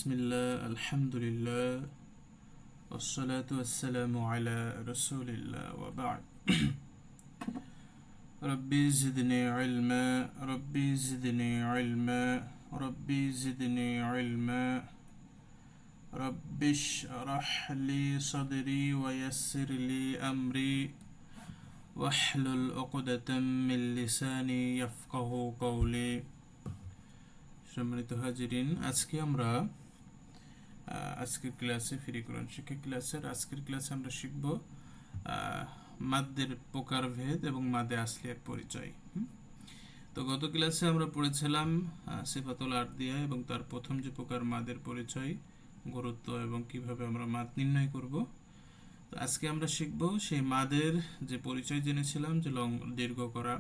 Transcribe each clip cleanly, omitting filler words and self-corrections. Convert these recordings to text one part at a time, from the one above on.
বিসমিল্লাহ আলহামদুলিল্লাহ ওয়াসসালাতু ওয়াসসালামু আলা রাসূলিল্লাহ ওয়া বা'দ রব্বি জিদনি ইলমা রব্বি জিদনি ইলমা রব্বি জিদনি ইলমা রব্বিশ রাহ লি সাদরি ওয়া ইয়াসসির লি আমরি ওয়াহলুল উকদাতাম মিন লিসানি ইয়াফকাহু কওলি। সম্মানিত হাজিরিন, আজকে আমরা আজকের ক্লাসে ফ্রি কোরআন শিক্ষা ক্লাসের আজকের ক্লাসে আমরা শিখব মাদ্দের প্রকারভেদ এবং মাদে আসলিয়ার পরিচয়। তো গত ক্লাসে আমরা পড়েছিলাম সিফাতুল আরদিয়া এবং তার প্রথম যে প্রকার মাদের পরিচয়, গুরুত্ব এবং কিভাবে আমরা মাদ নির্ণয় করব। তো আজকে আমরা শিখব সেই মাদের যে পরিচয় জেনেছিলাম, যে দীর্ঘ করা,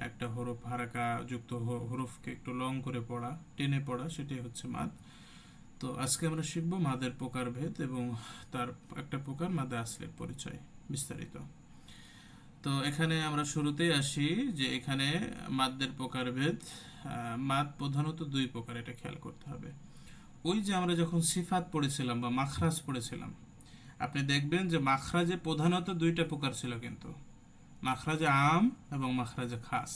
একটা হরফ হারাকা যুক্ত হরফকে একটু লং করে পড়া, টেনে পড়া, সেটাই হচ্ছে মাদ। তো আজকে আমরা শিখব মাদের প্রকারভেদ এবং তার একটা প্রকার মাদে আসলের পরিচয় বিস্তারিত। তো এখানে আমরা শুরুতেই আসি যে এখানে মাদের প্রকারভেদ। মাদ প্রধানত দুই প্রকার, এটা খেয়াল করতে হবে। ওই যে আমরা যখন সিফাত পড়েছিলাম বা মাখরাজ পড়েছিলাম, আপনি দেখবেন যে মাখরাজে প্রধানত দুইটা প্রকার ছিল, কিন্তু মাখরাজে আম এবং মাখরাজে খাস।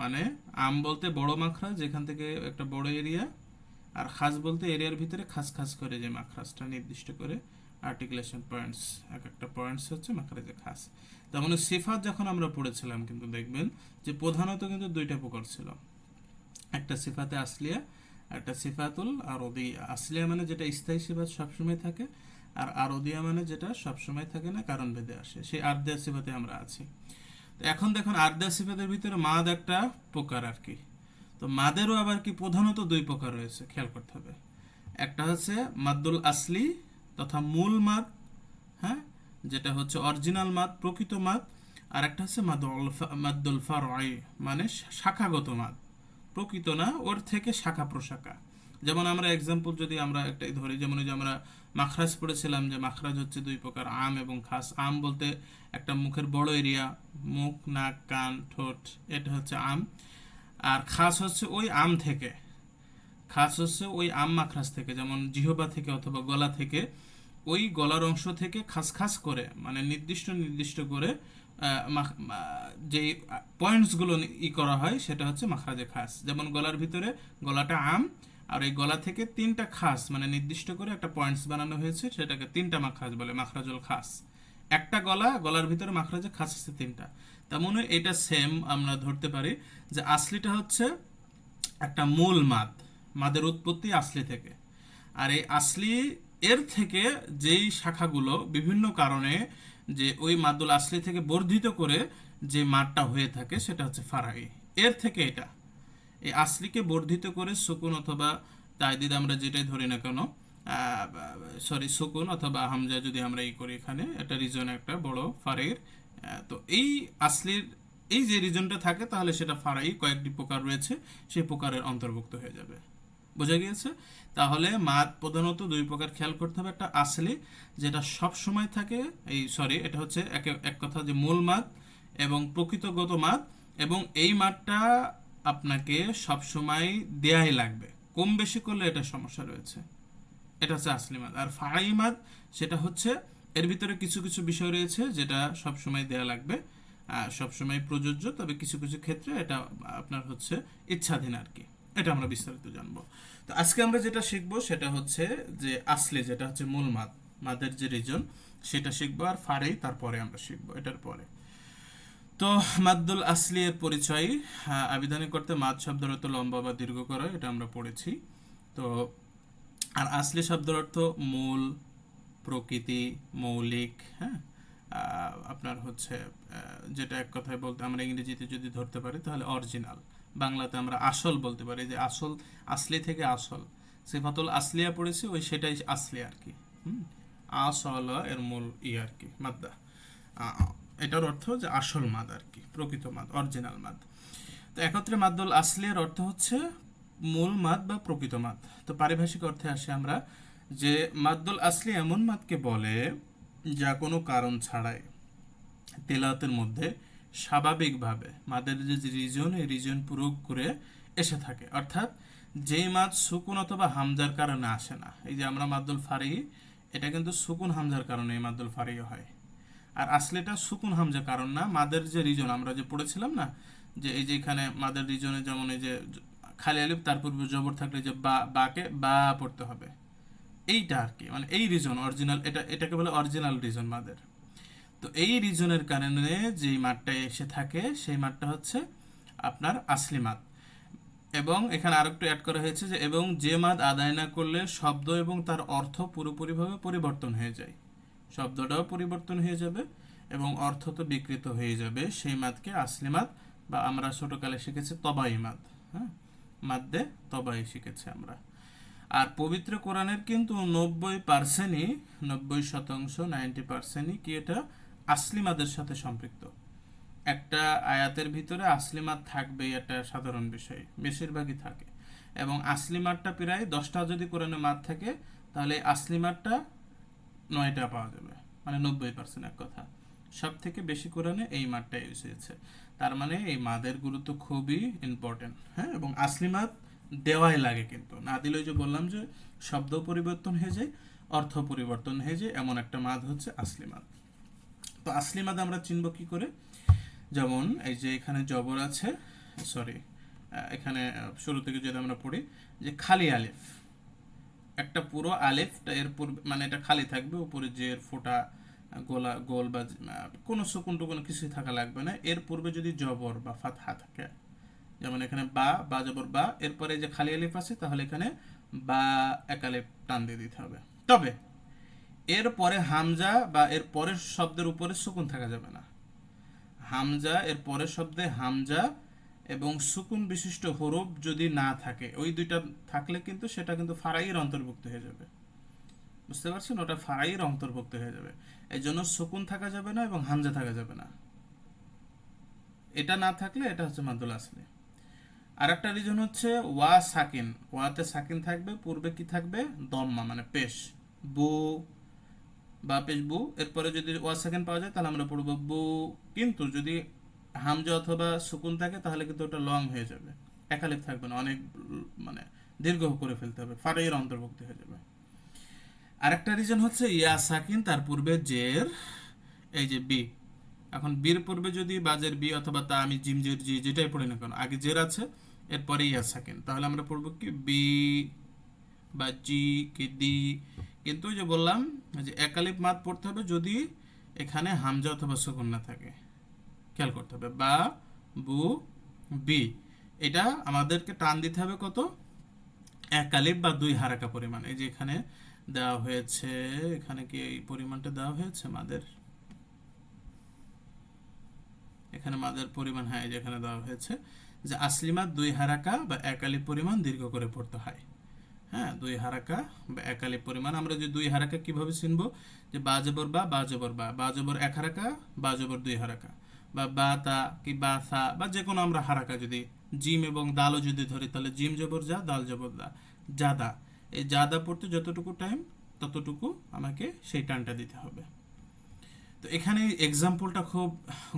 মানে আম বলতে বড় মাখরাজ, যেখান থেকে একটা বড় এরিয়া, আর খাস বলতে এরিয়ার ভিতরে খাস খাস করে যে মাখরাজটা নির্দিষ্ট করে আর্টিকুলেশন পয়েন্টস, এক একটা পয়েন্টস হচ্ছে মাখরাজে খাস। তার মানে সিফাত যখন আমরা পড়েছিলাম, কিন্তু দেখবেন যে প্রধানত কিন্তু দুইটা প্রকার ছিল, একটা সিফাতে আসলিয়া, একটা সিফাতুল আরদিয়া। আসলিয়া মানে যেটা স্থায়ী সিফাত সবসময় থাকে, আর আরদিয়া মানে যেটা সবসময় থাকে না, কারণ ভেদে আসে। সেই আরদিয়া সিফাতে আমরা আছি। তো এখন দেখুন, আরদিয়া সিফাতের ভিতরে মাদ একটা প্রকার আর কি। তো মাদেরও আবার কি প্রধানত দুই প্রকার রয়েছে, খেয়াল করতে হবে। একটা হচ্ছে মাদ্দুল আসলি তথা মূল মাদ, হ্যাঁ, যেটা হচ্ছে অরিজিনাল মাদ, প্রকৃত মাদ। আর একটা হচ্ছে মাদ্দুল ফারঈ, মানে শাখাগত মাদ, প্রকৃত না, ওর থেকে শাখা প্রশাখা। যেমন আমরা এক্সাম্পল যদি আমরা একটা ধরি, যেমন ওই যে আমরা মাখরাজ পড়েছিলাম, যে মাখরাজ হচ্ছে দুই প্রকার, আম এবং খাস। আম বলতে একটা মুখের বড় এরিয়া, মুখ, নাক, কান, ঠোঁট, এটা হচ্ছে আম। আর খাস হচ্ছে ওই আম থেকে, খাস হচ্ছে ওই আম মাখরাজ থেকে, যেমন জিহবা থেকে অথবা গলা থেকে, ওই গলার অংশ থেকে খাস খাস করে, মানে নির্দিষ্ট নির্দিষ্ট করে যে পয়েন্টসগুলো করা হয়, সেটা হচ্ছে মাখরাজে খাস। যেমন গলার ভিতরে গলাটা আম, আর এই গলা থেকে তিনটা খাস, মানে নির্দিষ্ট করে একটা পয়েন্টস বানানো হয়েছে, সেটাকে তিনটা মাখরাজ বলে, মাখরাজুল খাস। একটা গলার ভিতরে মাখরাজে খাস আছে তিনটা। তার মানে এটা সেম আমরা ধরতে পারি যে আসলিটা হচ্ছে একটা মূল মাদ, মাদের উৎপত্তি আসলি থেকে। আর এই আসলি এর থেকে যেই শাখাগুলো বিভিন্ন কারণে যে ওই মাদুল আসলি থেকে বর্ধিত করে যে মাদটা হয়ে থাকে, সেটা হচ্ছে ফারাই। এর থেকে এটা এই আসলিকে বর্ধিত করে সুকুন অথবা তাইদিদ, আমরা যেটাই ধরি না কেন, সুকুন অথবা হামজা যদি আমরা করি, এখানে একটা রিজন, একটা বড় ফারের। তো এই আসলির এই যে রিজনটা থাকে, তাহলে সেটা ফারাই কয়েকটি প্রকার রয়েছে, সেই প্রকারের অন্তর্ভুক্ত হয়ে যাবে। বোঝা গিয়েছে? তাহলে মাদ প্রধানত দুই প্রকার, খেয়াল করতে হবে। একটা আসলি, যেটা সব সময় থাকে, এটা হচ্ছে এক কথা যে মূল মাদ, এবং প্রকৃতগত মাদ, এবং এই মাদটা আপনাকে সব সময় দেয়াই লাগবে, কম বেশি করলে এটা সমস্যা রয়েছে। এটা হচ্ছে আসলি মাদ। আর ফারাই মাদ, সেটা হচ্ছে এর ভিতরে কিছু কিছু বিষয় রয়েছে যেটা সব সময় দেয়া লাগবে, সব সময় প্রযোজ্য, তবে কিছু কিছু ক্ষেত্রে এটা আপনার হচ্ছে ইচ্ছাধীন আর কি। এটা আমরা বিস্তারিত জানবো। তো আজকে আমরা যেটা শিখবো সেটা হচ্ছে যে আসলে, যেটা হচ্ছে মূল মাদ, মাদের যে রিজন, সেটা শিখবো। আর ফারেই তারপরে আমরা শিখবো, এটার পরে। তো মাদ্দুল আসলি এর পরিচয়। আবিধানিক করতে মাদ শব্দের অর্থ লম্বা বা দীর্ঘ করা, এটা আমরা পড়েছি। তো আর আসলি শব্দের অর্থ মূল, প্রকৃতি, মৌলিক, হ্যাঁ, আপনার হচ্ছে যেটা এক কথায় বলতে আমরা ইংরেজিতে যদি ধরতে পারি তাহলে অরিজিনাল, বাংলাতে আমরা আসল বলতে পারি, যে আসল, আসলি থেকে আসল। সিফাতুল আসলিয়া পড়েছি, ওই সেটাই আসলি আর কি। আসল এর মূল আর কি মাদ্দা, এটার অর্থ যে আসল মাদ আর কি, প্রকৃত মাদ, অরিজিনাল মাদ। তো একত্রে মাদ্দুল আসলিয়ার অর্থ হচ্ছে মূল মাদ বা প্রকৃত মাদ। তো পারিভাষিক অর্থে আসে আমরা যে মাদ্দুল আসলি এমন মাদকে বলে যা কোনো কারণ ছাড়াই তেলাওয়াতের মধ্যে স্বাভাবিকভাবে মাদের যে রিজন, এই রিজন প্রয়োগ করে এসে থাকে। অর্থাৎ যেই মাদ সুকুন অথবা হামজার কারণে আসে না। এই যে আমরা মাদ্দুল ফারি, এটা কিন্তু সুকুন হামজার কারণে এই মাদ্দুল ফারি হয়। আর আসলেটা সুকুন হামজা কারণ না, মাদের যে রিজন আমরা যে পড়েছিলাম না, যে এই যে এখানে মাদের রিজনে যেমন এই যে খালি আলিফ তার পূর্বে জবর থাকলে যে বা, বাকে বা পড়তে হবে, এইটা আর কি, মানে এই রিজন অরিজিনাল, এটাকে বলে অরিজিনাল রিজন মাদের। তো এই রিজনের কারণে যে মাঠটা এসে থাকে সেই মাঠটা হচ্ছে আপনার আসলি মাদ। এবং এখানে আরেকটু অ্যাড করা হয়েছে যে এবং যে মাদ আদায় না করলে শব্দ এবং তার অর্থ পুরোপুরিভাবে পরিবর্তন হয়ে যায়, শব্দটাও পরিবর্তন হয়ে যাবে এবং অর্থ তো বিকৃত হয়ে যাবে, সেই মাদকে আসলি মাদ বা আমরা ছোটকালে শিখেছি তবাই মাদ। হ্যাঁ, মাদ্দে তবাই শিখেছি আমরা। আর পবিত্র কোরআনের কিন্তু 90%ই, 90% 90%ই কি এটা আসলি মাদের সাথে সম্পৃক্ত। একটা আয়াতের ভিতরে আসলি মাদ থাকবে, এটা সাধারণ বিষয়, বেশিরভাগই থাকে। এবং আসলি মাদটা প্রায় 10টা যদি কোরআনে মাদ থাকে, তাহলে আসলি মাদটা 9টা পাওয়া যাবে, মানে 90% এক কথা। সব থেকে বেশি কোরআনে এই মাদটা ইউজ হয়েছে। তার মানে এই মাদের গুরুত্ব খুবই ইম্পর্টেন্ট। হ্যাঁ, এবং আসলি মাদ দেওয়াই লাগে, কিন্তু না দিলে যে বললাম যে শব্দ পরিবর্তন হয়ে যায়, অর্থ পরিবর্তন হয়ে যায়, এমন একটা মাদ হচ্ছে আসলি মাদ। তো আসলি মাদ আমরা চিনব কি করে? যেমন এই যে এখানে জবর আছে, সরি, এখানে শুরু থেকে যদি আমরা পড়ি যে খালি আলিফ, একটা পুরো আলিফটা এর পূর্বে, মানে এটা খালি থাকবে, উপরে যে এর ফোঁটা গোলা গোল বা কোনো সুকুন টুকুন কিছুই থাকা লাগবে না। এর পূর্বে যদি জবর বা ফাতহা থাকে, যেমন এখানে বা, বা জবর বা, এরপরে যে খালি আলিফ আছে, তাহলে এখানে বা এক আলিফ টান দিয়ে দিতে হবে। তবে এর পরে হামজা বা এর পরের শব্দের উপরে সুকুন থাকা যাবে না। হামজা এর পরের শব্দে হামজা এবং সুকুন বিশিষ্ট হরফ যদি না থাকে, ওই দুইটা থাকলে কিন্তু সেটা কিন্তু ফারাইয়ের অন্তর্ভুক্ত হয়ে যাবে। বুঝতে পারছেন, ওটা ফারাইয়ের অন্তর্ভুক্ত হয়ে যাবে। এই জন্য সুকুন থাকা যাবে না এবং হামজা থাকা যাবে না। এটা না থাকলে এটা হচ্ছে মাদ্দুল আসলি। আর একটা রিজন হচ্ছে ওয়া সাকিন, ওয়াতে সাকিন থাকবে, পূর্বে কি থাকবে দম্মা, মানে পেশ, বু বা পেশ বু, এরপরে যদি ওয়া সেকেন্ড পাওয়া যায় তাহলে আমরা পড়বো বু। কিন্তু যদি হামজা অথবা সুকুন থাকে তাহলে কিন্তু ওটা লং হয়ে যাবে, একালিপ থাকবে না, অনেক মানে দীর্ঘ করে ফেলতে হবে, ফারাইয়ের অন্তর্ভুক্ত হয়ে যাবে। আরেকটা রিজন হচ্ছে ইয়া সাকিন তার পূর্বে জের, এই যে বি, এখন বীর পূর্বে যদি বাজের বি অথবা তা, আমি জিম জের জি যেটাই পড়ি না কেন, আগে জের আছে এরপরে ইয়া সাকিন, তাহলে আমরা পড়বো কি বি বা জি কি ডি। কিন্তু ওই যে বললাম যে একালিপ মাদ পড়তে হবে যদি এখানে হামজা অথবা সুকুন না থাকে, খেয়াল করতে হবে। বা বু বি, এটা আমাদেরকে টান দিতে হবে কত, এক আলিফ বা 2 হারাকা পরিমাণ। এই যে এখানে দেওয়া হয়েছে, এখানে কি এই পরিমাণটা দেওয়া হয়েছে মাদের, এখানে মাদের পরিমাণ, হ্যাঁ এই যে এখানে দেওয়া হয়েছে যে আসলিমাত 2 হারাকা বা এক আলিফ পরিমাণ দীর্ঘ করে পড়তে হয়। হ্যাঁ, 2 হারাকা বা এক আলিফ পরিমাণ। আমরা যে 2 হারাকা কিভাবে চিনবো, যে বা জবর বা, বা জবর বা, বা জবর 1 হারাকা, বা জবর 2 হারাকা, বা বা তা কি বা সা, বা যে কোনো আমরা হারাকা যদি জিম এবং দালও যদি ধরি, তাহলে জিম জবর যা, দাল জবর দা, জাদা। এই জাদা পড়তে যতটুকু টাইম, ততটুকু আমাকে সেই টানটা দিতে হবে। তো এখানে এক্সাম্পলটা খুব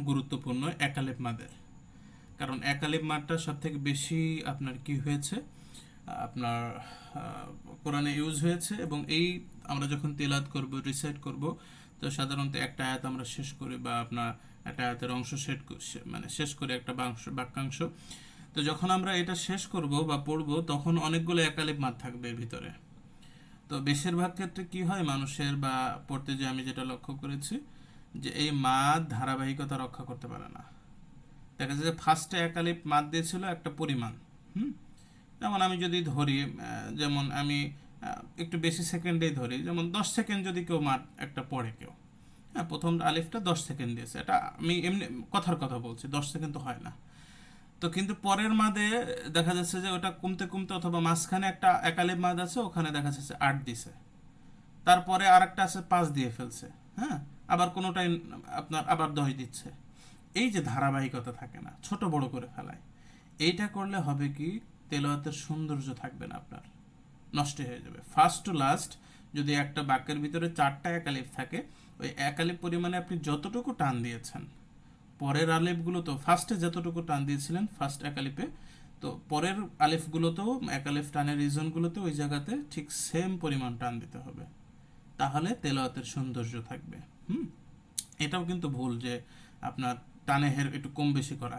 গুরুত্বপূর্ণ একালেপ মাদের, কারণ একালেপ মাদটা সব থেকে বেশি আপনার কি হয়েছে, আপনার কোরআনে ইউজ হয়েছে। এবং এই আমরা যখন তেলাওয়াত করব, রিসাইট করব, তো সাধারণত একটা আয়াত আমরা শেষ করি, বা আপনার একটা আয়াতের অংশ মানে শেষ করে একটা বাক্যাংশ, তো যখন আমরা এটা শেষ করব বা পড়ব, তখন অনেকগুলো একালেপ মাদ থাকবে এর ভিতরে। তো বেশিরভাগ ক্ষেত্রে কি হয় মানুষের বা পড়তে, যে আমি যেটা লক্ষ্য করেছি, যে এই মাদ ধারাবাহিকতা রক্ষা করতে পারে না। দেখা যায় যে ফার্স্টে একালিপ মাদ দিয়েছিল একটা পরিমাণ, হুম, যেমন আমি যদি ধরি, যেমন আমি একটু বেশি সেকেন্ডেই ধরি, যেমন 10 সেকেন্ড যদি কেউ মাদ একটা পড়ে কেউ, হ্যাঁ, প্রথম আলিফটা 10 সেকেন্ড দিয়েছে, এটা আমি এমনি কথার কথা বলছি, 10 সেকেন্ড তো হয় না। তো কিন্তু পরের মাদে দেখা যাচ্ছে যে ওটা কমতে কমতে, অথবা মাঝখানে একটা একালিপ মাদ আছে, ওখানে দেখা যাচ্ছে 8 দিছে, তারপরে আরেকটা আছে 5 দিয়ে ফেলছে, হ্যাঁ, আবার কোনোটাই আপনার আবার 10 দিচ্ছে। এই যে ধারাবাহিকতা থাকে না, ছোট বড় করে ফেলায়, এইটা করলে হবে কি, তেলাওয়াতের সৌন্দর্য থাকবে না, আপনার নষ্ট হয়ে যাবে। ফার্স্ট টু লাস্ট যদি একটা বাক্যের ভিতরে 4টা একালিফ থাকে, ওই একালিফ পরিমাণে আপনি যতটুকু টান দিয়েছেন, পরের আলিফগুলো তো ফার্স্টে যতটুকু টান দিয়েছিলেন ফার্স্ট একালিপে, তো পরের আলিফগুলোতেও এক আলিফ টানের রিজনগুলোতে ওই জায়গাতে ঠিক সেম পরিমাণ টান দিতে হবে, তাহলে তেলাওয়াতের সৌন্দর্য থাকবে। হুম এটাও কিন্তু ভুল যে আপনার টানে হের একটু কম বেশি করা,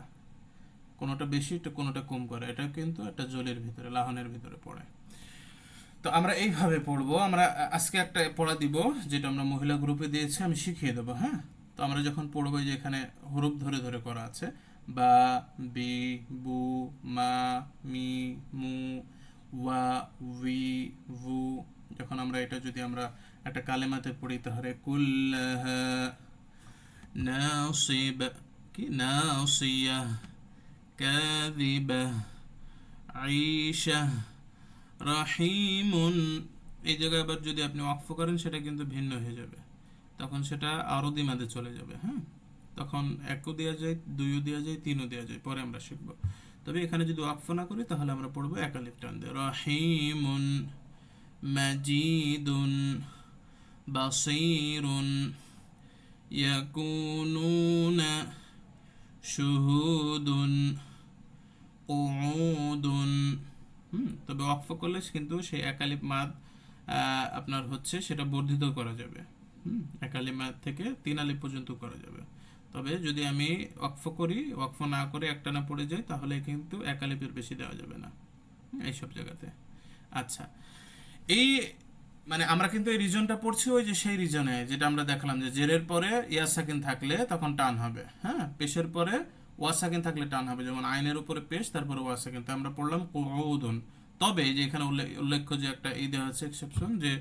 কোনোটা বেশি একটু কোনোটা কম করা, এটা কিন্তু একটা জলের ভিতরে লাহনের ভিতরে পড়ে। তো আমরা এইভাবে পড়বো। আমরা আজকে একটা পড়া দিব যেটা আমরা মহিলা গ্রুপে দিয়েছি, আমি শিখিয়ে দেবো। হ্যাঁ, তো আমরা যখন পড়বো যে এখানে হরফ ধরে ধরে করা আছে, বা, বি, বু, মা, মি, মু, ওয়া, উই, ভু, যখন আমরা এটা যদি আমরা একটা কালেমাতে পড়ি তাহলে কুল্লাহা নাসিব, কি নাসিয়া, কাযিবা, আইশা, রাহিমুন, এই জায়গায় আবার যদি আপনি ওয়াকফ করেন সেটা কিন্তু ভিন্ন হয়ে যাবে, তখন সেটা আরদি মাদে চলে যাবে। হ্যাঁ, তখন একও দেওয়া যায়, দুইও দেওয়া যায়, তিনও দেওয়া যায়, পরে আমরা শিখব। তবে এখানে যদি ওয়াকফ না করি তাহলে আমরা পড়বো একালিফ টান দিয়ে, রাহিমুন, মাজিদুন, বাসীরুন, ইয়াকুনুনা, শুহুদুন, কুউদুন। তবে ওয়াকফ করলে কিন্তু সেই একালিপ মাদ আপনার হচ্ছে সেটা বর্ধিত করা যাবে। একালিপ মাদ থেকে 3 আলিফ পর্যন্ত করা যাবে। তবে যদি আমি ওয়াকফ করি, ওয়াকফ না করে একটানা পড়ে যাই, তাহলে কিন্তু একালিপের বেশি দেওয়া যাবে না এইসব জায়গাতে। আচ্ছা, এই মানে আমরা কিন্তু এই রিজনটা পড়ছি ওই যে সেই রিজনে যেটা আমরা দেখলাম যে জেরের পরে ইয়া সাকিন থাকলে তখন টান হবে, হ্যাঁ, পেশের পরে ওয়া সাকিন থাকলে টান হবে, যেমন আইনের উপরে পেশ তারপরে ওয়া সাকিন, তো আমরা পড়লাম কুউদুন। তবে যে এখানে উল্লেখ্য যে একটা এই দেওয়া আছে এক্সেপশন, যে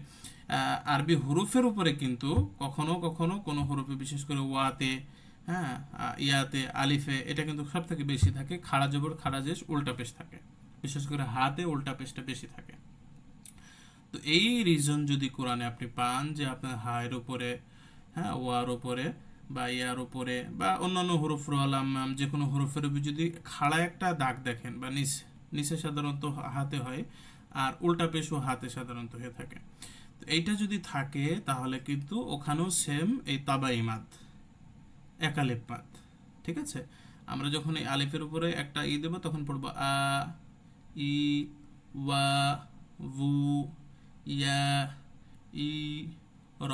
আরবি হুরুফের উপরে কিন্তু কখনো কখনো কোনো হুরুফে, বিশেষ করে ওয়াতে, হ্যাঁ, ইয়াতে, আলিফে, এটা কিন্তু সব থেকে বেশি থাকে খাড়া জবর খাড়া জেশ উল্টা পেশ থাকে, বিশেষ করে হাতে উল্টা পেশটা বেশি থাকে। তো এই রিজন যদি কোরআনে আপনি পান যে আপনার হায়ের উপরে, হ্যাঁ, ওয়ার উপরে বা ইয়ার উপরে বা অন্যান্য হরফ আলাম যে কোনো হরফের উপরে যদি খাড়া একটা দাগ দেখেন, বা নিচে সাধারণত হাতে হয়, আর উল্টা পেশও হাতে সাধারণত হয়ে থাকে, তো এইটা যদি থাকে তাহলে কিন্তু ওখানেও সেম এই তাবাই মাদ, একালিপ মাদ। ঠিক আছে, আমরা যখন এই আলিফের উপরে একটা ই দেবো তখন পড়বো আ, ই, ওয়া, ভু, ইয়া, ই, র,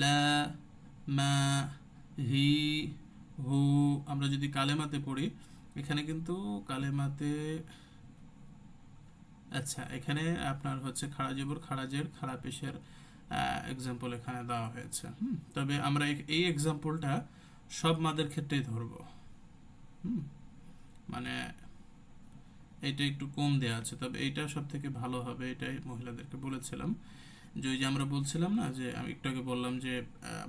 লা, মা, হি, হু। আমরা যদি কালেমাতে পড়ি, এখানে কিন্তু কালেমাতে, আচ্ছা, এখানে আপনার হচ্ছে খাড়া জবর খাড়া জের খাড়া পেশের এক্সাম্পল এখানে দেওয়া হয়েছে। তবে আমরা এই এক্সাম্পলটা সব মাদের ক্ষেত্রেই ধরবো। মানে এটা একটু কম দেওয়া আছে, তবে এইটা সব থেকে ভালো হবে, এটাই মহিলাদেরকে বলেছিলাম। যে ওই যে আমরা বলছিলাম না, যে আমি একটু আগে বললাম যে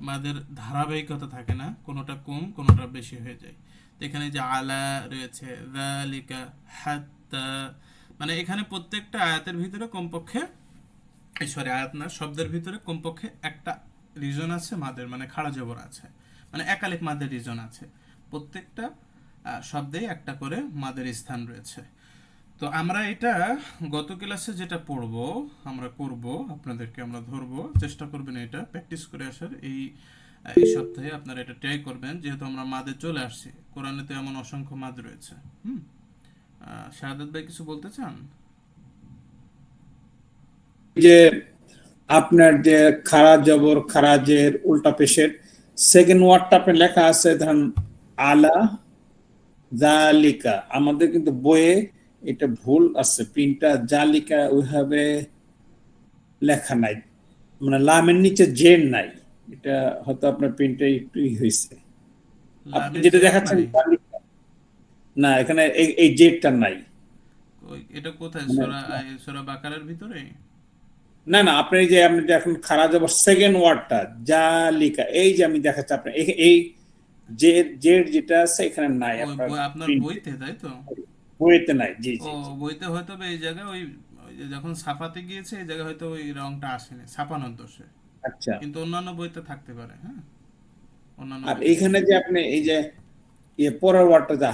মাদের ধারাবাহিকতা থাকে না, কোনোটা কম কোনোটা বেশি হয়ে যায়। তো এখানে যে আলা রয়েছে, যালিকা, হাত্তা, মানে এখানে প্রত্যেকটা আয়াতের ভিতরে কমপক্ষে, সরি আয়াত না, শব্দের ভিতরে কমপক্ষে একটা রিজন আছে মাদের, মানে খাড়া জবর আছে, মানে একালিক মাদের রিজন আছে, প্রত্যেকটা শব্দেই একটা করে মাদের স্থান রয়েছে। তো আমরা এটা গত ক্লাসে যেটা পড়বো, আমরা করব, আপনাদেরকে আমরা ধরবো, চেষ্টা করবেন এটা প্র্যাকটিস করে আসার। এই সপ্তাহে আপনারা এটা ট্রাই করবেন, যেহেতু আমরা মাদে চলে আসছি, কোরআনে তো এমন অসংখ্য মাদ রয়েছে। শাহাদাত ভাই কিছু বলতে চান? যে আপনার যে খারা জবর খারাজের উল্টা পেশের সেকেন্ড ওয়ার্ডটা আপনার লেখা আছে, ধরেন আলা জালিকা, আমাদের কিন্তু বইয়ে এটা ভুল আছে, প্রিন্টটা জালিকা ওইভাবে লেখা নাই, মানে লামের নিচে জেড নাই, এটা হয়তো আপনার প্রিন্টে একটু হয়েছে। আপনি লামে যেটা জেড দেখাচ্ছেন নাই? না, এখানে এই জেডটা নাই। এটা কোথায়, মানে সূরা সূরা বাকারার ভিতরে? না না, আপনি যে আপনি যে এখন খারাপ যাব সেকেন্ড ওয়ার্ডটা জালিকা, এই যে আমি দেখাচ্ছি আপনার এই যে জেড যেটা আছে এখানে নাই ওই আপনার আপনার প্রিন্টে, বইতে, তাই তো? বইতে নাই। জি ও, জি জি। বইতে হয়তো বা এই জায়গায় ওই যে যখন ছাপাতে গিয়েছে এই জায়গায় হয়তো ওই রংটা আসেনি, ছাপানোর দোষে। আচ্ছা, কিন্তু অন্যান্য বইতে থাকতে পারে, হ্যাঁ, অন্যান্য আর বইতে এইখানে থাকতে যে পারে। আপনি এই যে পরের ওয়ার্ডটা যা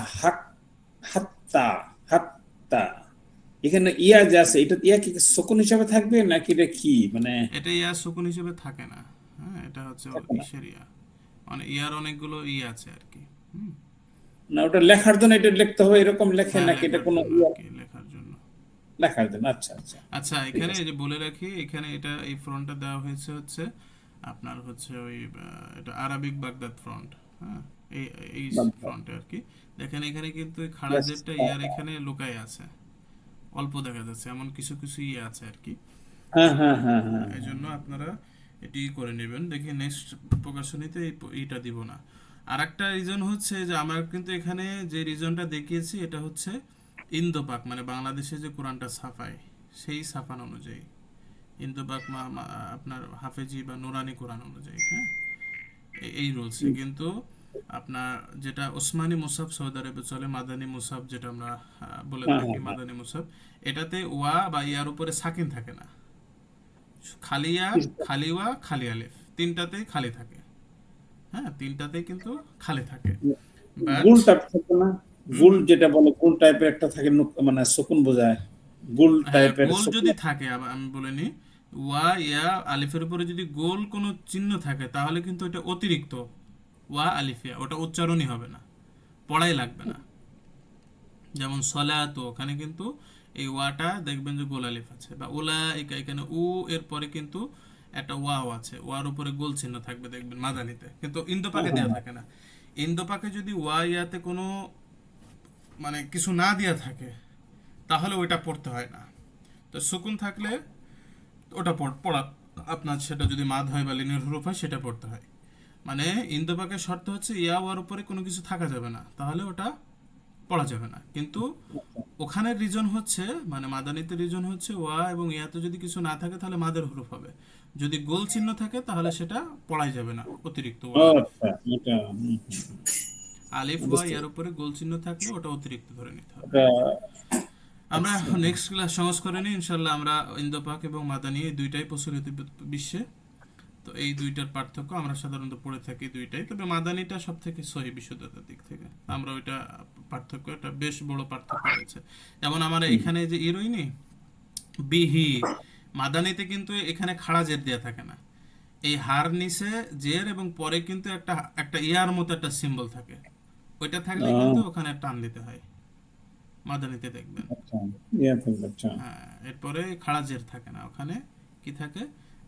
হাত্তা হাত্তা, এখানে ইয়া যে আছে, এটা ইয়া কি সুকুন হিসাবে থাকবে নাকি এটা কি মানে এটা ইয়া সুকুন হিসেবে থাকে না। হ্যাঁ, এটা হচ্ছে থাকে না? ইসের ইয়া, মানে ইয়ার অনেকগুলো ই আছে আর কি। হুম না ওটা লেখার জন্য এটা লিখতে হবে, এরকম লেখে হ্যাঁ, নাকি এটা লেখার কোনো জন্য আর কি, লেখার জন্য। লেখার জন্য? আচ্ছা আচ্ছা, আচ্ছা, ঠিক এখানে আছে। এই যে বলে রাখি, এখানে এটা এই ফ্রন্টটা দেওয়া হয়েছে হচ্ছে আপনার হচ্ছে ওই এটা আরাবিক বাগদাদ ফ্রন্ট। হ্যাঁ, এই এই ফ্রন্টে আর কি। দেখেন এখানে কিন্তু এই খাড়া Yes, জেডটা ইয়ার এখানে লুকায় আছে, অল্প দেখা যাচ্ছে, এমন কিছু কিছু ইয়ে আছে আর কি। হ্যাঁ হ্যাঁ হ্যাঁ হ্যাঁ এই হ্যাঁ। জন্য আপনারা এটি করে নেবেন। দেখি নেক্সট প্রকাশনীতে এইটা দিব না। আর একটা রিজন হচ্ছে যে আমার কিন্তু এখানে যে রিজনটা দেখিয়েছি এটা হচ্ছে ইন্দোপাক, মানে বাংলাদেশে যে কোরআনটা ছাপায় সেই ছাপান অনুযায়ী, ইন্দোপাক আপনার হাফেজি বা নুরানি কোরআন অনুযায়ী। হ্যাঁ, এই রুলসে কিন্তু আপনার যেটা ওসমানী মুসাফ সৌদি আরবে চলে, মাদানী মুসাফ যেটা আমরা বলে হ্যাঁ, থাকি, হ্যাঁ, হ্যাঁ। মাদানী মুসাফ, এটাতে ওয়া বা ইয়ার উপরে সাকিন থাকে না, খালিয়া, খালিওয়া, খালি আলিফ, তিনটাতেই খালি থাকে। হ্যাঁ, তিনটাতেই কিন্তু খালি থাকে। বাট গুল টাইপ থাকে না? গুল যেটা বলে, গুল টাইপের একটা থাকে, মানে সুকুন বোঝায়, গুল হ্যাঁ, টাইপের গোল সুকুন। যদি থাকে, আবার আমি বলে নিই, ওয়া ইয়া আলিফের উপরে যদি গোল কোনো চিহ্ন থাকে তাহলে কিন্তু এটা অতিরিক্ত ওয়া আলিফিয়া, ওটা উচ্চারণই হবে না, পড়াই লাগবে না। যেমন সলাত, ওখানে কিন্তু এই ওয়াটা দেখবেন যে গোল আলিফ আছে, বা উলাইকা এখানে উ এর পরে কিন্তু একটা ওয়াও আছে, ওয়ার উপরে গোল চিহ্ন থাকবে দেখবেন মাদানিতে, কিন্তু হ্যাঁ ইন্দোপাকে হ্যাঁ দেওয়া হ্যাঁ। থাকে না। ইন্দোপাকে যদি ওয়া ইয়াতে কোনো মানে কিছু না দেওয়া থাকে তাহলে ওইটা পড়তে হয় না। তো সুকুন থাকলে ওটা পড়া আপনার, সেটা যদি মাদ হয় বা লিনের হরফ হয় সেটা পড়তে হয়। মানে ইন্দোপাকের শর্ত হচ্ছে ইয়া ওয়ার উপরে কোনো কিছু থাকা যাবে না, তাহলে ওটা পড়া যাবে না। কিন্তু ওখানে রিজন হচ্ছে, মানে মাদানিতে রিজন হচ্ছে ওয়া এবং ইয়াতে যদি কিছু না থাকে তাহলে মাদের হরফ হবে, যদি গোল চিহ্ন থাকে তাহলে সেটা পড়াই যাবে না, অতিরিক্ত ওয়া ও আলিফ। আচ্ছা, এটা আলিফ ওয়া বুঝতে ইয়ার উপরে গোল চিহ্ন থাকলে ওটা অতিরিক্ত ধরে নিতে হবে। এটা। আমরা আচ্ছা নেক্সট ক্লাস সংস্করণে ইনশাল্লাহ আমরা ইন্দোপাক এবং মাদানি এই দুইটাই প্রচলিত বিশ্বে। তো এই দুইটার পার্থক্য আমরা সাধারণত পড়ে থাকি দুইটাই, তবে মাদানিটা সব থেকে সহি বিশুদ্ধতার দিক থেকে আমরা ওইটা পার্থক্য, একটা বেশ বড় পার্থক্য রয়েছে। যেমন আমার এখানে যে ইরোইনি বিহি, মাদানিতে কিন্তু এখানে খাড়া জের দেওয়া থাকে না, এই হার নিচে জের এবং পরে কিন্তু একটা একটা ইয়ার মতো একটা সিম্বল থাকে, ওইটা থাকলে কিন্তু ওখানে টান দিতে হয়, মাদানিতে দেখবেন। আচ্ছা, ইয়া থাকবে, আচ্ছা হ্যাঁ, এরপরে খাড়া জের থাকে না ওখানে, কি থাকে,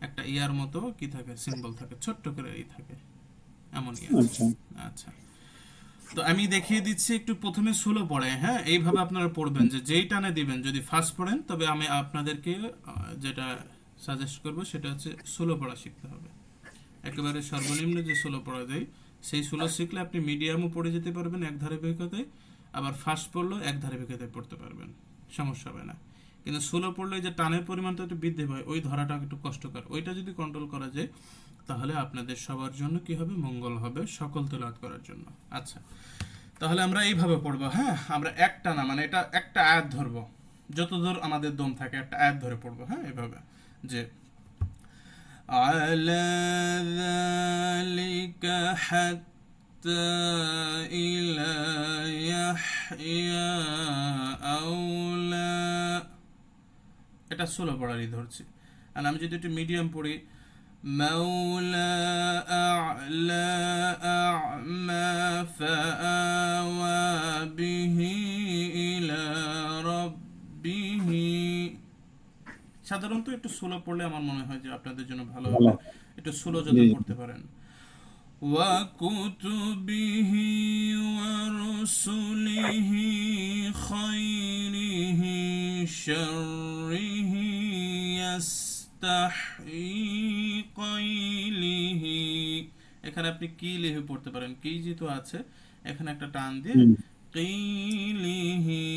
একটা ইয়ার মতো কি থাকে, সিম্বল থাকে, ছোট্ট করে ই থাকে, এমনই আর কি। আচ্ছা আচ্ছা, তো আমি দেখিয়ে দিচ্ছি একটু, প্রথমে ষোলো পড়ে, হ্যাঁ এইভাবে আপনারা পড়বেন, যে যেই টানে দিবেন যদি ফার্স্ট পড়েন, তবে আমি আপনাদেরকে যেটা সাজেস্ট করব সেটা হচ্ছে ষোলো পড়া শিখতে হবে। একেবারে সর্বনিম্ন যে ষোলো পড়া যায় সেই ষোলো শিখলে আপনি মিডিয়ামও পড়ে যেতে পারবেন এক ধারাবাহিকতায়, আবার ফার্স্ট পড়লেও এক ধারাবাহিকতায় পড়তে পারবেন, সমস্যা হবে না। কিন্তু ষোলো পড়লে যে টানের পরিমাণটা একটু বৃদ্ধি পায়, ওই ধরাটা একটু কষ্টকর, ওইটা যদি কন্ট্রোল করা যায় তাহলে আপনাদের সবার জন্য কি হবে, মঙ্গল হবে, সকল তেলাওয়াত করার জন্য। আচ্ছা, তাহলে আমরা এইভাবে পড়বো। হ্যাঁ, আমরা একটা না, মানে এটা একটা আয়াত ধরবো, যতদূর আমাদের দম থাকে একটা আয়াত ধরে পড়বো। হ্যাঁ, এভাবে যে على ذلك حتى إلى يحيى أولى, এটা ষোলো পড়ারই ধরছি। আর আমি যদি একটু মিডিয়াম পড়ি, মাওলা আ'লা আ'মা ফাআওয়া বিহি ইলা রাব্বিহি, সাধারণত একটু স্লো পড়লে আমার মনে হয় যে আপনাদের জন্য ভালো ভালো। হবে, একটু স্লো জি যাতে জি। পড়তে পারেন। وكتبه ورسله خيره شره يستحيي قيله, এখানে আপনি কি লিখে পড়তে পারেন, কি যেহেতু আছে এখানে একটা টান দিয়ে হুম। কিলিহি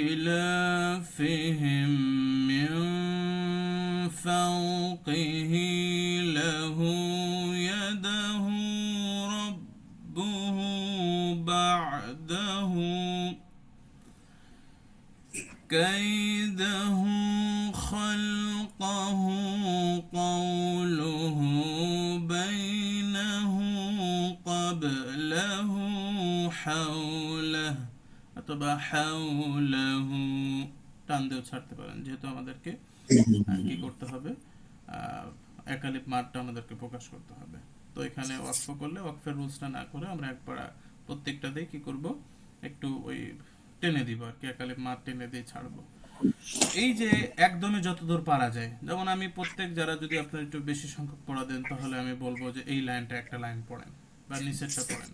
إلافهم من فوقه له يده ربه بعده كيده خلقه قوله بينه قبله حوله অথবা হাউলাহু, টান দিয়েও ছাড়তে পারেন, যেহেতু আমাদেরকে কি করতে হবে, একালিপ মাঠটা আমাদেরকে প্রকাশ করতে হবে। তো এখানে ওয়াকফ করলে ওয়াকফের রুলসটা না করে আমরা একবার প্রত্যেকটাতেই কি করব, একটু ওই টেনে দিব আর কি, একালে মাদ টেনে দিয়ে ছাড়বো। এই যে একদমই যতদূর পারা যায়, যেমন আমি প্রত্যেক যারা যদি আপনার একটু বেশি সংখ্যক পড়া দেন তাহলে আমি বলবো যে এই লাইনটা একটা লাইন পড়েন বা নিচেরটা পড়েন,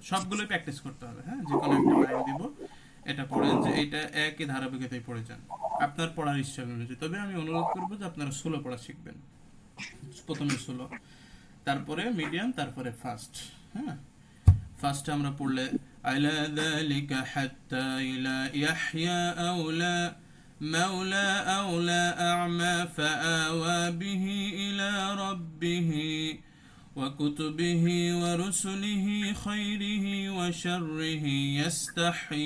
সবগুলোই প্র্যাকটিস করতে হবে। হ্যাঁ, যে কোনো একটা লাইন দিব, এটা পড়েন যে এইটা একই ধারাবাহিকতায় পড়ে যান আপনার পড়ার ইচ্ছা অনুযায়ী। তবে আমি অনুরোধ করবো যে আপনারা স্লো পড়া শিখবেন, প্রথমে স্লো, তারপরে মিডিয়াম, তারপরে ফাস্ট। হ্যাঁ, ফার্স্টে আমরা পড়লে আলা যালিকা হাত্তা ইলা ইয়াহইয়া আওলা মাওলা আওলা আ'মা ফাআওয়া বিহি ইলা রাব্বিহি ওয়া কুতুবিহি ওয়া রুসুলিহি খায়রিহি ওয়া শাররিহি ইয়াস্তাহি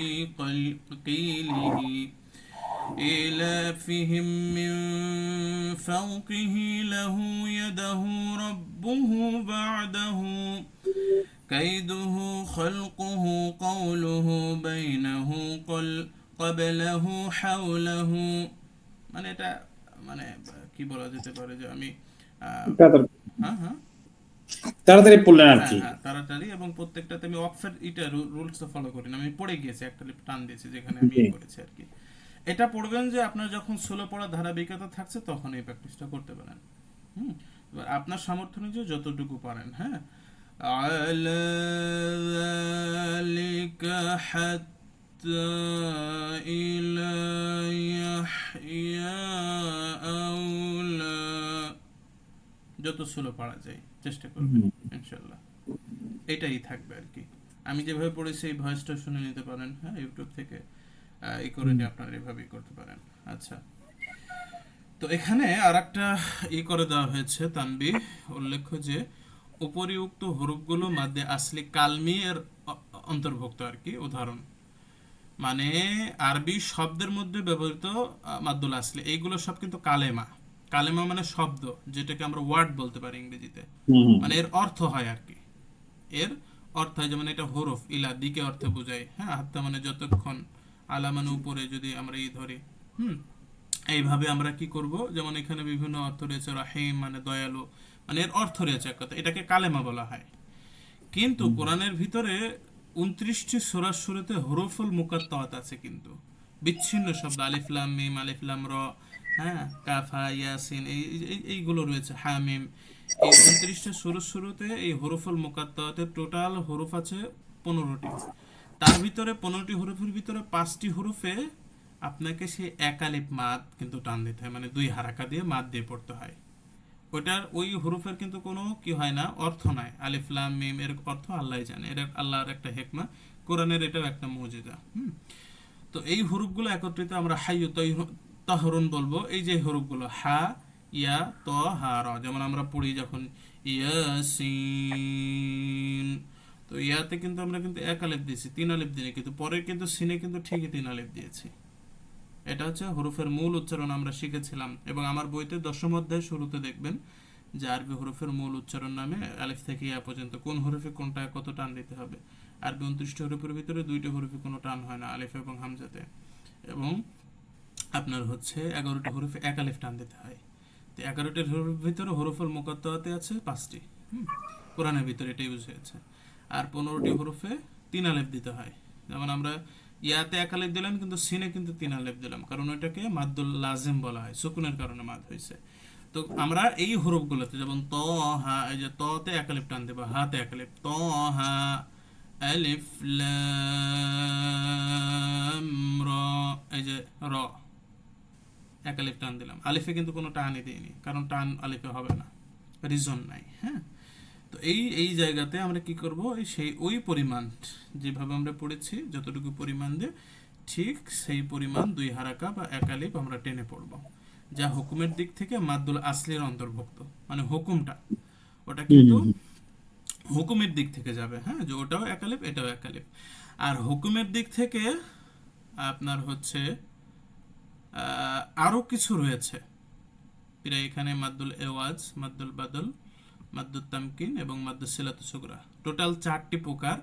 কিলিহি إيلافهم من فوقه له يده ربه بعده كيده خلقه قوله بينه قبله حوله। মানে এটা মানে কি বলা যেতে পারে যে আমি হ্যাঁ হ্যাঁ তাড়াতাড়ি পড়লেন আর হ্যাঁ কি। হ্যাঁ তাড়াতাড়ি, এবং প্রত্যেকটাতে আমি অক্সফোর্ড এটা রুলসটা ফলো করি না, আমি পড়ে গিয়েছি, একটা লিপ টান দিয়েছি যেখানে আমি জি। করেছি আর কি। এটা পড়বেন যে আপনার যখন স্লো পড়ার ধারাবাহিকতা থাকছে তখন এই প্র্যাকটিসটা করতে পারেন। হুম, এবার আপনার সামর্থ্য অনুযায়ী যতটুকু পারেন। হ্যাঁ, আলা যালিকা হাত্তা ইলা ইয়াহইয়া আওলা, যত স্লো পড়া যায় চেষ্টা করবেন ইনশাল্লাহ। এটাই থাকবে আর কি। আমি যেভাবে পড়েছি এই ভয়েসটা শুনে নিতে পারেন, হ্যাঁ, ইউটিউব থেকে এই করে নিয়ে আপনারা এভাবেই করতে পারেন। আচ্ছা, তো এখানে আর একটা করে দেওয়া হয়েছে তানবি, উল্লেখ্য যে উপরিউক্ত হরফগুলো মাদ্দে আসলি কালমি এর অন্তর্ভুক্ত আর কি। উদাহরণ মানে আরবি শব্দের মধ্যে ব্যবহৃত মাদ্দুল আসলি, এইগুলো সব কিন্তু কালেমা। কালেমা মানে শব্দ, যেটাকে আমরা ওয়ার্ড বলতে পারি ইংরেজিতে, মানে এর অর্থ হয় আর কি। এর অর্থ হয় যেমন এটা হরফ, ইলা দিকে অর্থ বোঝায়, হ্যাঁ, হাত্তা মানে যতক্ষণ, আলা মানে উপরে যদি আমরা ধরি। হুম, এইভাবে আমরা কি করব, যেমন এখানে বিভিন্ন অর্থ রয়েছে, রাহিম মানে দয়ালু, মানে এর অর্থ রয়েছে এক কথা, এটাকে কালেমা বলা হয়। কিন্তু কোরআনের ভিতরে 29টি সূরার শুরুতে হরফুল মুকাত্তাত আছে, কিন্তু বিচ্ছিন্ন শব্দ, আলিফ লাম মিম, আলিফ লাম র, হ্যাঁ, কাফ হা ইয়াসিন, এইগুলো রয়েছে, হামিম। এই 29টা সূরার শুরুতে এই হরফুল মুকাত্তাতে টোটাল হরফ আছে 15টি। তার ভিতরে 15টি হরফের ভিতরে 5টি হরফে আপনাকে সেই এক আলিফ মাদ কিন্তু টান দিতে হয়, মানে 2 হারাকা দিয়ে মাদ দিয়ে পড়তে হয়। ওইটার ওই হরফের কিন্তু কোনো কি হয় না, অর্থ নাই। আলিফ লাম মিম এর অর্থ আল্লাহই জানে, এটা আল্লাহর একটা হিকমা, কোরআনের এটাও একটা মুজিজা। তো এই হরফগুলো একত্রিত আমরা হাইয়ু তাহরুন বলবো। এই যে হরফগুলো হা, ইয়া, ত, হা, র, যেমন আমরা পড়ি যখন ইয়াসিন, তো ইয়াতে কিন্তু আমরা কিন্তু এক আলিফ দিয়েছি, 3 আলিফ দিই, কিন্তু পরের কিন্তু সিনে কিন্তু ঠিকই 3 আলিফ দিয়েছি। এটা হচ্ছে হরফের মূল উচ্চারণ আমরা শিখেছিলাম, এবং আমার বইতে 10ম অধ্যায় শুরুতে দেখবেন যে আরবি হরফের মূল উচ্চারণ নামে আলিফ থেকে ইয়া পর্যন্ত কোন হরফে কোনটা কত টান দিতে হবে। আরবি 29টি হরফের ভিতরে 2টি হরফে কোনো টান হয় না, আলিফ এবং হামজাতে, এবং আপনার হচ্ছে 11টি হরফে এক আলিফ টান দিতে হয়। তো 11টির হরফের ভিতরে হরফুল মুকাত্তাতে আছে 5টি, কোরআনের ভিতরে এটাই বুঝিয়েছে। আর 15টি হরফে 3 আলিফ দিতে হয়। যেমন আমরা ইয়াতে এক আলিফ দিলাম, কিন্তু সিনে কিন্তু 3 আলিফ দিলাম, কারণ ওইটাকে মাদ্দুল লাজিম বলা হয়, সুকুনের কারণে মাদ হয়েছে। তো আমরা এই হরফগুলোতে যেমন ত, হা, এই যে ততে এক আলিফ টান দেব, হাতে এক আলিফ, ত, হা, আলিফ লাম র, এই যে র, এক আলিফ টান দিলাম, আলিফে কিন্তু কোনো টানই দিইনি, কারণ টান আলিফে হবে না, রিজন নাই। হ্যাঁ, তো এই জায়গাতে আমরা কি করব, সেই ওই পরিমাণ যেভাবে আমরা পড়েছি যতটুকু পরিমাণ দিয়ে ঠিক সেই পরিমাণ 2 হারাকা বা এক আলিফ আমরা টেনে পড়ব, যা হুকুমের দিক থেকে মাদ্দুল আসলির অন্তর্ভুক্ত। মানে হুকুমটা ওটা কিন্তু হুকুমের দিক থেকে যাবে, হ্যাঁ, যে ওটাও এক আলিফ এটাও এক আলিফ। আর হুকুমের দিক থেকে আপনার হচ্ছে আরো কিছু রয়েছে প্রায় এখানে, মাদ্দুল এওয়াজ, মাদ্দুল বাদল, মাদ্দুল তামকিন এবং মাদ্দুল সিলাতু সুগরা, টোটাল 4টি প্রকার।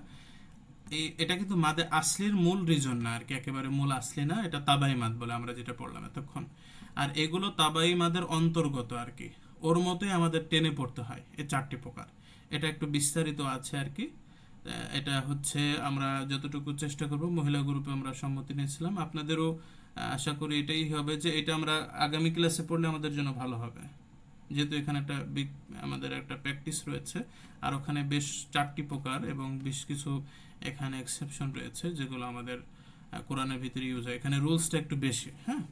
এটা কিন্তু মাদে আসলির মূল রিজন না আর কি, একেবারে মূল আসলি না, এটা তাবাই মাদ বলে আমরা যেটা পড়লাম এতক্ষণ। আর এগুলো তাবাই মাদের অন্তর্গত আর কি, ওর মতোই আমাদের টেনে পড়তে হয় এই 4টি প্রকার। এটা একটু বিস্তারিত আছে আর কি। এটা হচ্ছে আমরা যতটুকু চেষ্টা করব, মহিলা গ্রুপে আমরা সম্মতি নিয়েছিলাম, আপনাদেরও আশা করি এটাই হবে যে এটা আমরা আগামী ক্লাসে পড়লে আমাদের জন্য ভালো হবে, যেহেতু এখানে একটা বিগ আমাদের একটা প্র্যাকটিস রয়েছে। আর ওখানে বেশ 4টি প্রকার এবং বেশ কিছু এখানে এক্সেপশন রয়েছে যেগুলো আমাদের কোরআনের ভিতরে ইউজ হয়, এখানে রুলসটা একটু বেশি। হ্যাঁ,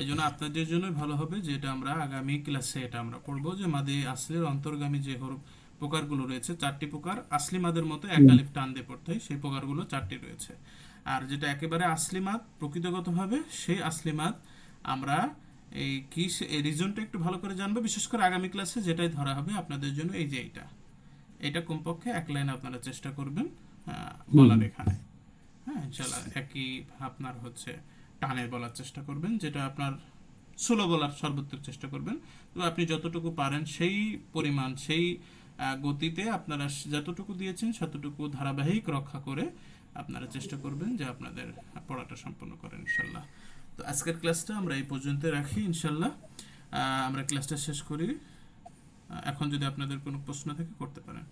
এই জন্য আপনাদের জন্যই ভালো হবে যে এটা আমরা আগামী ক্লাসে এটা আমরা পড়বো, যে মাদে আসলের অন্তর্গামী যে হরফ প্রকারগুলো রয়েছে 4টি প্রকার, আসলি মাদের মতো এক আলিফ টান দিয়ে পড়তে হয়, সেই প্রকারগুলো 4টি রয়েছে। আর যেটা একেবারে আসলি মাদ প্রকৃতগতভাবে, সেই আসলি মাদ আমরা এই কি এই রিজনটা একটু ভালো করে জানবো, বিশেষ করে আগামী ক্লাসে যেটাই ধরা হবে আপনাদের জন্য, এই যে এটা কমপক্ষে এক লাইন আপনারা চেষ্টা করবেন বলার এখানে। হ্যাঁ, ইনশাল্লাহ একই আপনার হচ্ছে টানে বলার চেষ্টা করবেন, যেটা আপনার স্লো বলার সর্বোত্তর চেষ্টা করবেন। তো আপনি যতটুকু পারেন সেই পরিমাণ, সেই গতিতে আপনারা যতটুকু দিয়েছেন ততটুকু ধারাবাহিক রক্ষা করে আপনারা চেষ্টা করবেন যে আপনাদের পড়াটা সম্পন্ন করেন ইনশাল্লাহ। তো আজকের ক্লাসটা আমরা এই পর্যন্ত রাখি ইনশাল্লাহ। আমরা ক্লাসটা শেষ করি। এখন যদি আপনাদের কোনো প্রশ্ন থাকে করতে পারেন।